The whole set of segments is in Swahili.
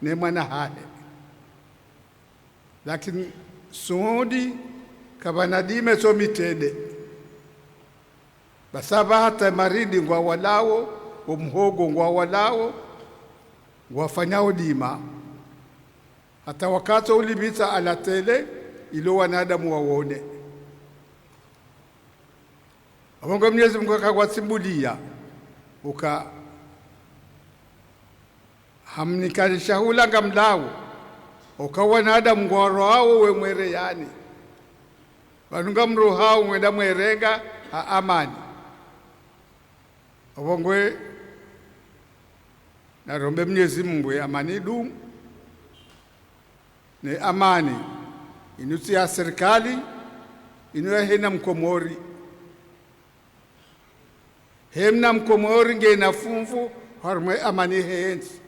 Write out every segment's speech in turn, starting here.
ne mwana hale lakini suudi kabanadime so mitede basaba hata maridi ngwa walawo umhogo ngwa walawo wafanyao dima hata wakati ulibita alatele ilo wanadamu waone abongo Mwenyezi Mungu akagwasimbulia uka hamnikalisha hulanga mlawo ukawa wanadamu ngwaro hao we mwere yani wanunga mru hao mwenda mwerenga amani abongwe na rombe Mwenyezi Mungu amani dumu ni amani inuti ya serikali inuya hena mkomori hemna mkomori nge na funfu harmwe amani hensi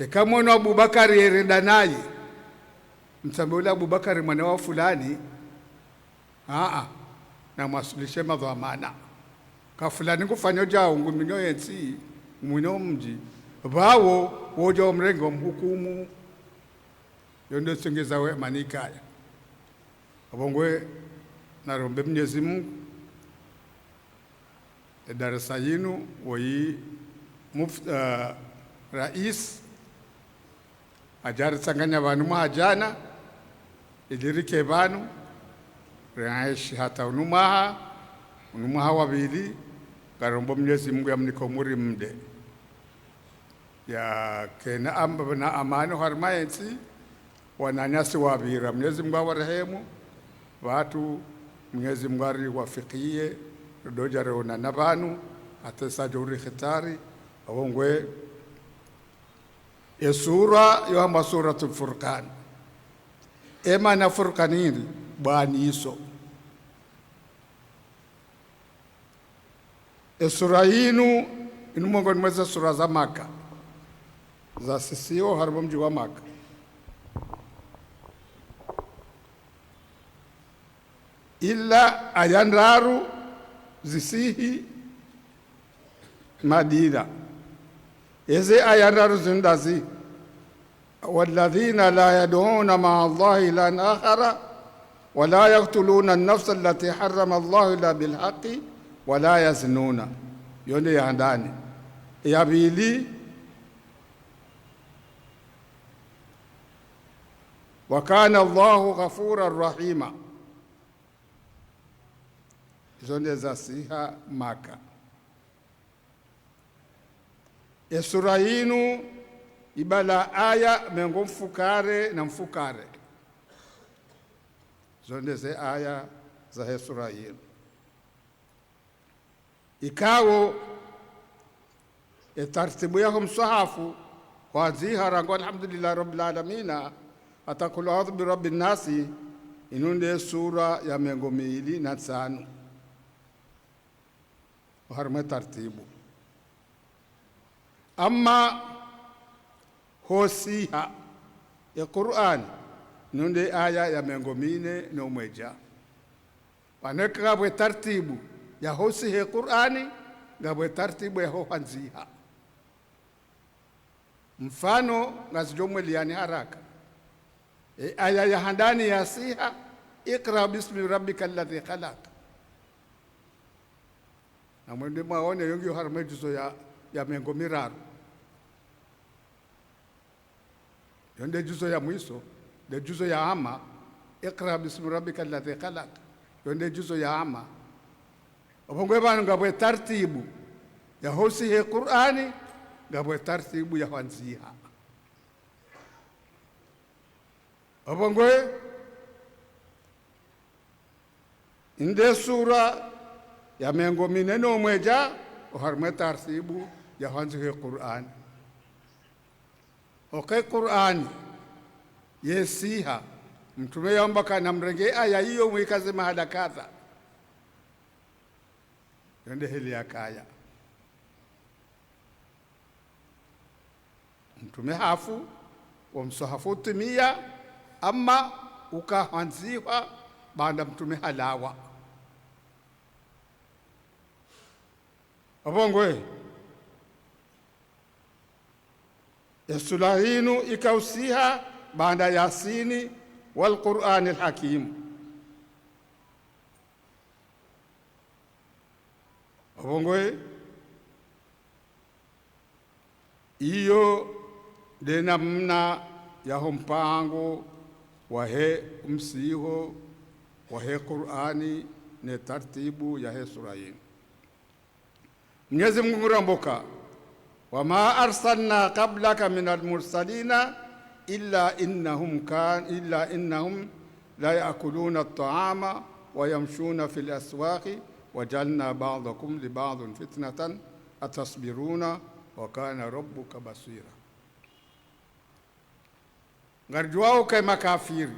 kama na Abubakar yerenda naye msambeula Abubakar mwana wa fulani na mwasulishe madhamana ka fulani kufanya jao nguminyo yensi mwino mji bawo woja omrengo mhukumu yondo singeza we manikaya abongwe na rombe Mwenyezi Mungu darasa yinu woi rais ajari sanganya vanu mahajana ilirike vanu reaishi hata unumaha wabili karombo Mwenyezi Mungu ya mnikomuri mde ya kena amba na amani harmayensi wananyasi wabira Mwenyezi Mungu awarehemu watu Mwenyezi Mungu ariwafikie dojare ona vanu hata sajuri khitari awongwe sura yo suratul Furqan ema na furqanini bani iso sura yinu inumongoni mweza sura za Maka za sisio harbo mji wa Maka illa ayandaru zisihi Madina eze ayandaru zindazi والذين لا يدعون مع الله إلها آخر ولا يقتلون النفس التي حرم الله إلا بالحق ولا يزنون يوني يهنداني يا بيلي وكان الله غفورا رحيما زوني زاسيها ماكا Esurainu ibala aya mengo mfukare na mfukare zonde ze aya za Esurainu ikawo tartibu ya msahafu kwa zihara ngo alhamdulillah rabbil alamin atakulu a'udhu bi rabbin nasi inunde sura ya mengo miili na tano harma tartibu amma hosiha ya Qur'an nunde aya ya mengomine no mweja paneka bwe tartibu ya hosiha Qur'ani ngabwe tartibu ya hohanziha mfano ngazijomweliani haraka aya ya handani ya siha ikra bismi rabbikal ladhi khalaq na mwende maone yongi harmejuzo ya mengo miraru yonde juzo ya mwiso de juzo ya ama ikra bismi rabbikal ladhi khalaq yonde juzo ya ama obongwe banu ngabwe tartibu ya hosi he Qur'ani ngabwe tartibu ya hanziha obongwe inde sura ya mengo mineno mweja harme tartibu ya hanziha Qur'ani Qur'ani yesiha mtume yamba kana mrenge aya hiyo mwikaze mahala kadha yonde heli yakaya mtume hafu wa msahafu timia ama ukahanziwa baada mtume halawa abongwe sura hinu ikausiha baada Yasini wal Qur'an al Hakim. Abongoe iyo de namna ya mpango wahe msiho wahe Qur'ani ne tartibu ya he sura hii. Mwenyezi Mungu ramboka wama arsalna qablaka minal mursalina illa innahum la yaakuluna at-ta'ama wa yamshuna fil aswaqi wajalna ba'dakum li ba'din fitnatan atasbiruna wa kana rabbuka basira. Ngarjuao kai makafiri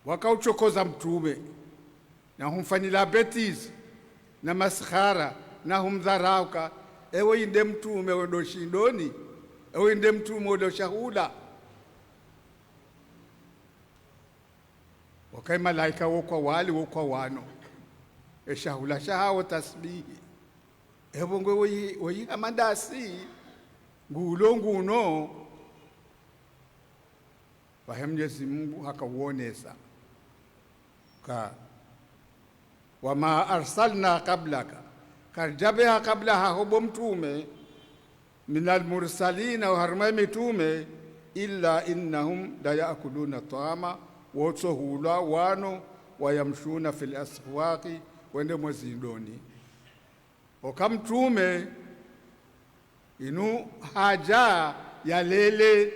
wakauchokoza mtume na humfanyila betizi na maskhara na humdharauka, ewe inde mtume odo shindoni, ewe inde mtume odo shahula. Wakai malaika wokwa wali wokwa wano shahula shahawo tasbihi ewe ngwe woyi amandasi ngulo nguno Mwenyezi Mungu hakauonesa ka wama arsalna qablaka karjabeha qablaha hobo mtume minal mursalina wa harma mitume illa innahum la yaakuluna ta'ama wotohula wano wayamshuna fil aswaqi wende mwezindoni. Okamtume inu haja ya lele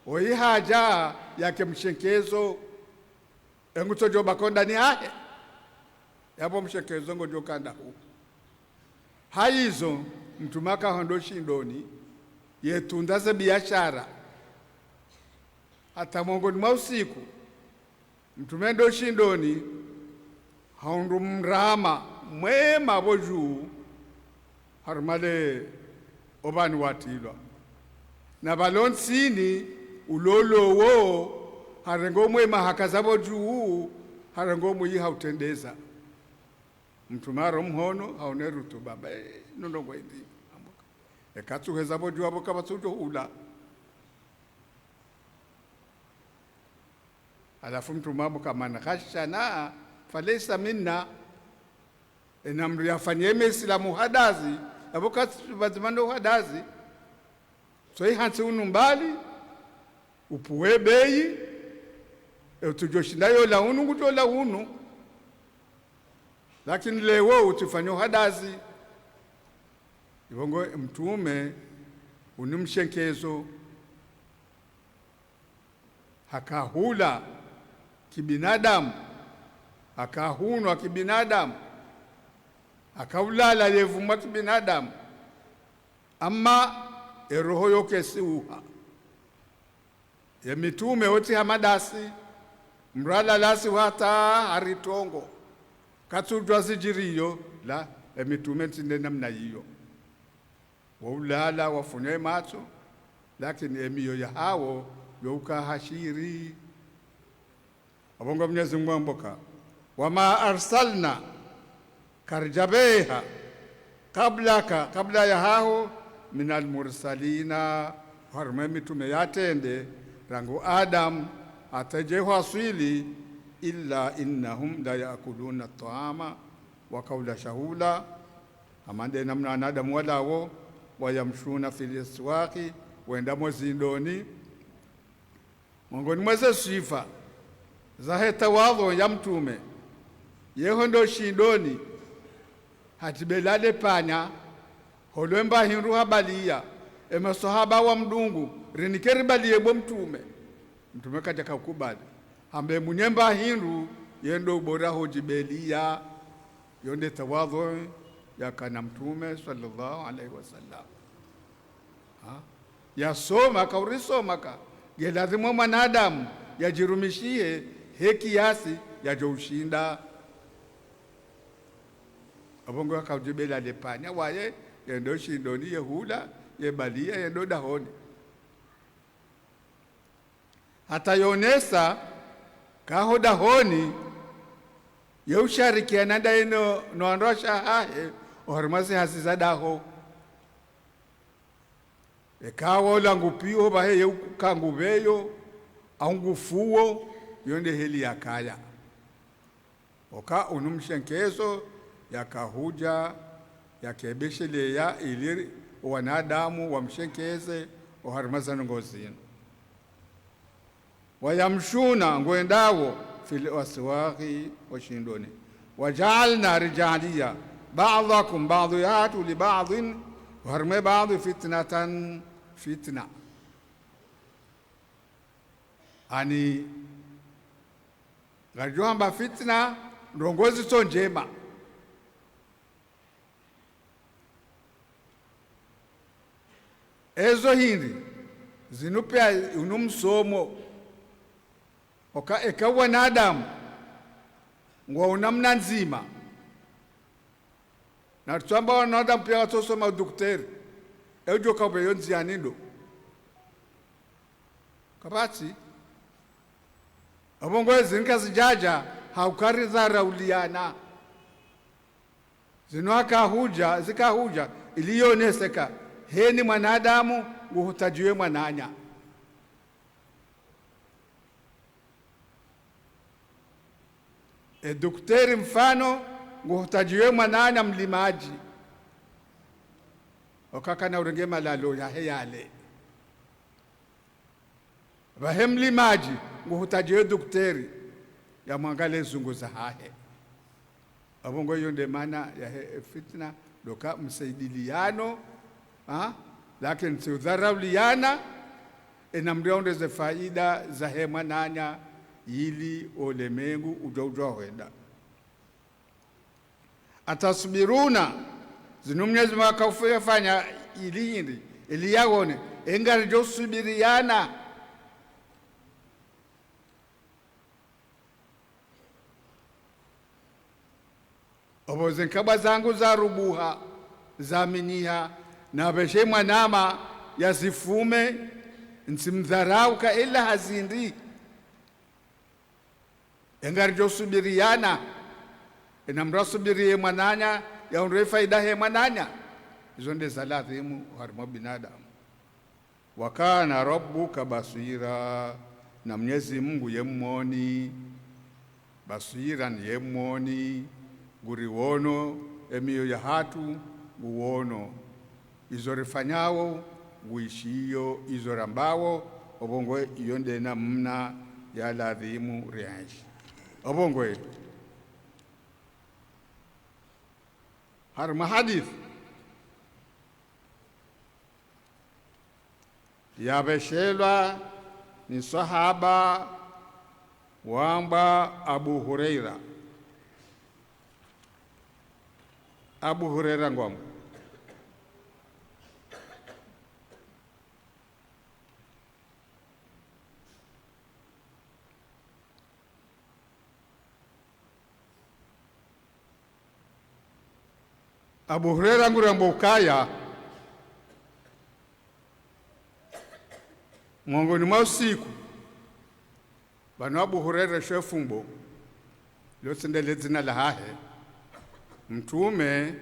oyi haja yake mshenkezo engutojo bakonda ni ahe yapo mshenkezo ngojo kanda hu haizo mtumaka hondo shindoni yetundaze biashara hata mongoni mwa usiku mtumendo shindoni haundu mrama mwema boju harmale obani watilwa na balonsini ulolowo harengo mwema hakazabo juu harengo muyi hautendeza mtumaro mhono haone rutuba nono ngwendi amboka ekatsuhezabo juu abo kabatsujo ula alafu mtumamo kama nakashana falesa minna enamri yafanyeme islamu hadazi aboka bazimando hadazi so ihansi unumbali upuwe beyi utujoshindayo la unu ngujo la unu lakini lewo utifanyo hadazi ibongo mtume unimshenkezo hakahula kibinadamu akahunwa kibinadamu akaulala yevumwa kibinadamu ama eroho yoke siuha ya mitume wote hamadasi mrala lasi wata haritongo katsujwa zijiriyo la mitume tinde namna hiyo waulala wafunye macho lakini emiyo ya hawo yoka hashiri. Abongo Mwenyezi Mungu amboka wama arsalna karjabeha kabla ya hao minal mursalina harma mitume yatende rangu Adam ataje wasili illa innahum la yaakuluna at-ta'ama wa qawla shahula amande namna anadamu walawo wayamshuna fil aswaqi wenda mwezindoni mongoni mweze sifa zahe tawadho ya mtume yeho ndo shindoni hatibelale panya holwemba hinru habalia emasahaba wa mdungu rinikeri balie bo mtume kaja kakubali ambe munyemba hinru yendo bora hojibelia yonde tawadho ya kana mtume sallallahu alaihi wasallam ya soma kaurisoma ka lazima mwanadamu yajirumishie heki yasi yajoushinda abongo akajibela lepanya waye yendo shindoni yehula yebalia yendo dahoni hata yonesa kaho dahoni yeusharikiana daino no andosha hahe oharmasi hasizadaho ekawo langupiho bahe kangubeyo aungufuo yonde heli yakaya oka unumshenkezo yakahuja yakebesheleya ili wanadamu wamshenkeze oharmazana ngozini wayamshuna ngwendawo fil aswaqi washindoni waja'alna rijaliya ba'dakum ba'diyatu li ba'din harma ba'd fitnatan fitna ani ngajua fitna ndongozi so njema ezo hindi zinupea unumsomo ekawa na Adamu ngwa unamna nzima na tuamba wanadamu pia watosoma udaktari ejo kabe yonzi anindo kabati abongo zinkazijaja haukari dhara uliana zinwaka huja zikahuja iliyoneseka heni mwanadamu nguhutajiwe mwananya daktari mfano nguhutajiwe mwananya mlimaji okakana urenge malalo ya heyale bahe mlimaji nguhutajiwe daktari ya mwangale zunguza hahe abongo yonde mana ya fitna doka msaidiliano lakini siudharauliana enamriondeze faida za hema nanya ili olemengu ujojohenda atasbiruna zinumnyezi makafanya ilindi iliyagone engarijo subiriana obozenkaba zangu za rubuha zaminiha na beshe mwanama yazifume nsimdharauka ila hazindi engarijo subiriana enamrasubirie mwananya yaondoe faida he mwananya izo nde zaladhimu harimo binadamu wakana rabbuka basira na Mwenyezi Mungu yemmoni basiran yemmoni guriwono emiyo ya hatu guwono izorifanyawo guishiyo izorambawo obongwe iyonde na mna ya ladhimu rianshi obongwe harma hadith ya beshelwa ni sahaba wamba Abu Huraira ngwamu Abu Huraira ngurambo ukaya mwongoni mwa usiku bano Abu Huraira shefumbo losendele zina la hahe mtume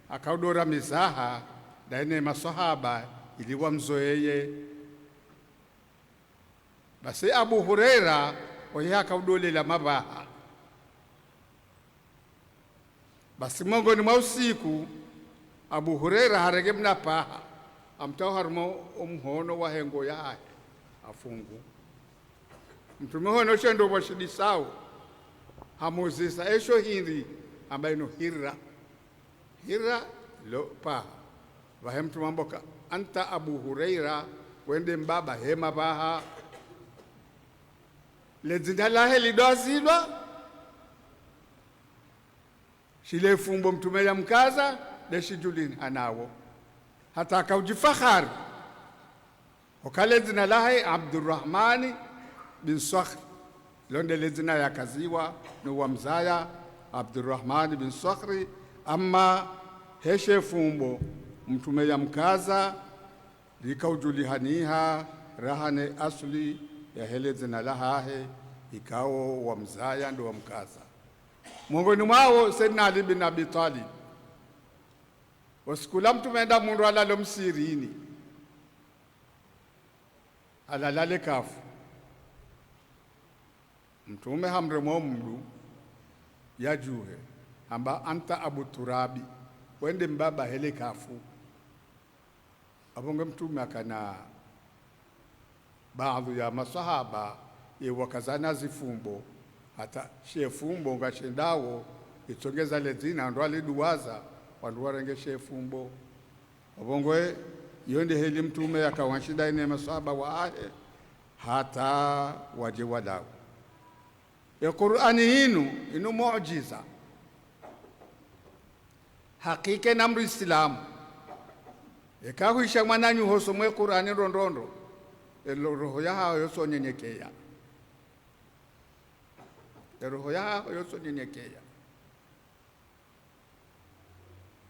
akaudora mizaha daine masahaba iliwa mzoeye basi Abu Huraira oye akaudolela mabaha basi mwongoni mwa usiku Abu Huraira harege mna paha amtao harmo umhono wa hengo yahe afungu mtume hono chendo bashidisao hamuzisa esho hindi ambaye no hira lo paha wahe mtume amboka anta Abu Huraira wende mbaba hema paha lezindalahe lidozilwa shile fumbo mtume ya mkaza deshijulini anawo hata akaujifahari wakale zina lahe Abdurrahmani bin Sakhr londe lezina ya kaziwa no wamzaya Abdurrahmani bin Sakhri ama heshe fumbo mtume ya mkaza likaujulihaniha rahane asli ya hele zina lahahe ikawo wamzaya ndo wamkaza mwongoni mwao Sayyidina Ali bin Abi Talib Wasikula mtume mundu alalo msirini alalale kafu mtume hamremo mdu yajuhe amba anta abu turabi wende mbaba hele kafu abonge mtume akana baadhi ya masahaba wakazana zifumbo hata shefumbo ngashendawo itongeza lezina ndo aliduwaza wandu warenge shefumbo abongwe yonde heli mtume akawashida ine masahaba waahe hata waje wadau ya Qur'ani inu muujiza hakike namru islamu ekahuisha mwananyu hosomwe Qur'ani rondondo roho yao yoso nyenyekeya roho yao yoso nyenyekeya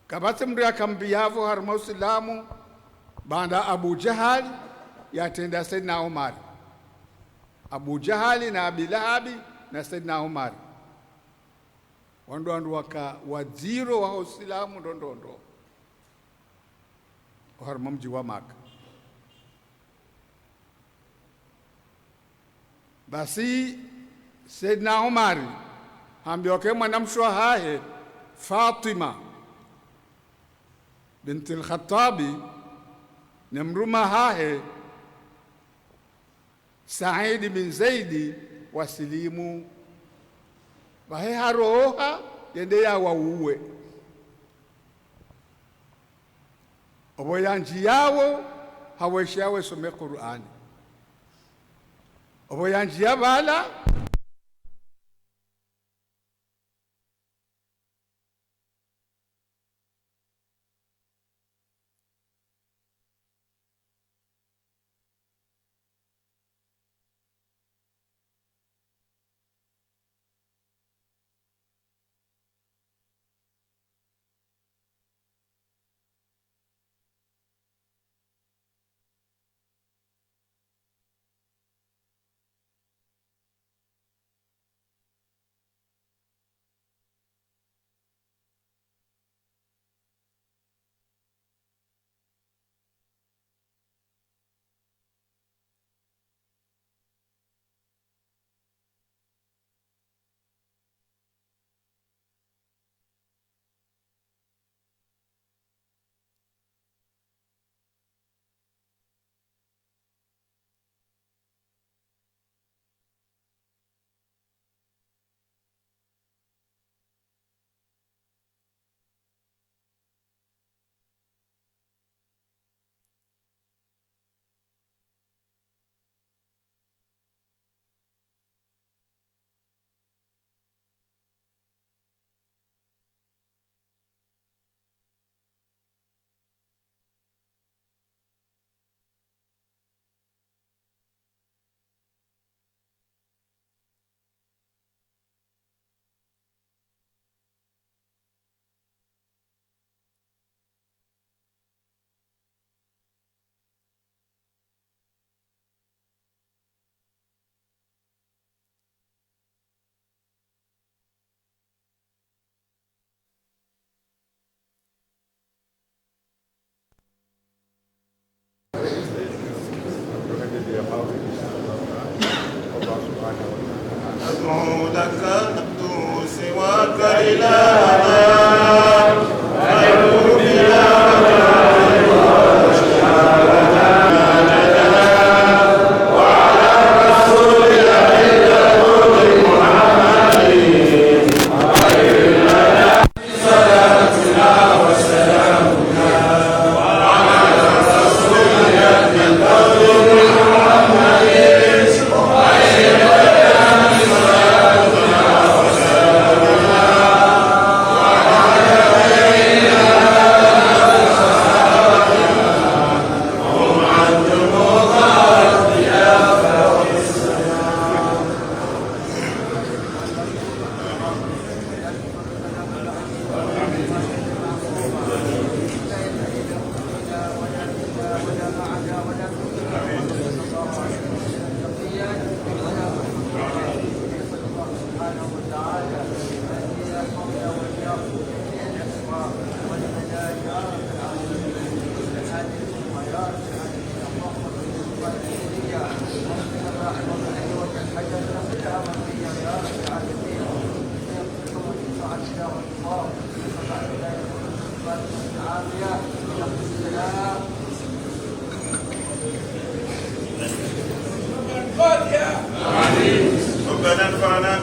kabati mndu akambiavo harma usilamu banda Abu Jahali yatenda Saidina Umar Abu Jahali na Abi Lahabi na Saidina Umar wandu waka waziro wa usilamu ndondondo harma mji wa Maka. Basi Saidina Umar ambioke mwanamshwa hahe Fatima binti al-Khattabi namruma hahe Saidi bin Zaidi wasilimu wahe haroha yende ya wauwe oboyanji yawo haweshawe some Qur'ani oboyanji yabala ربنا انفعنا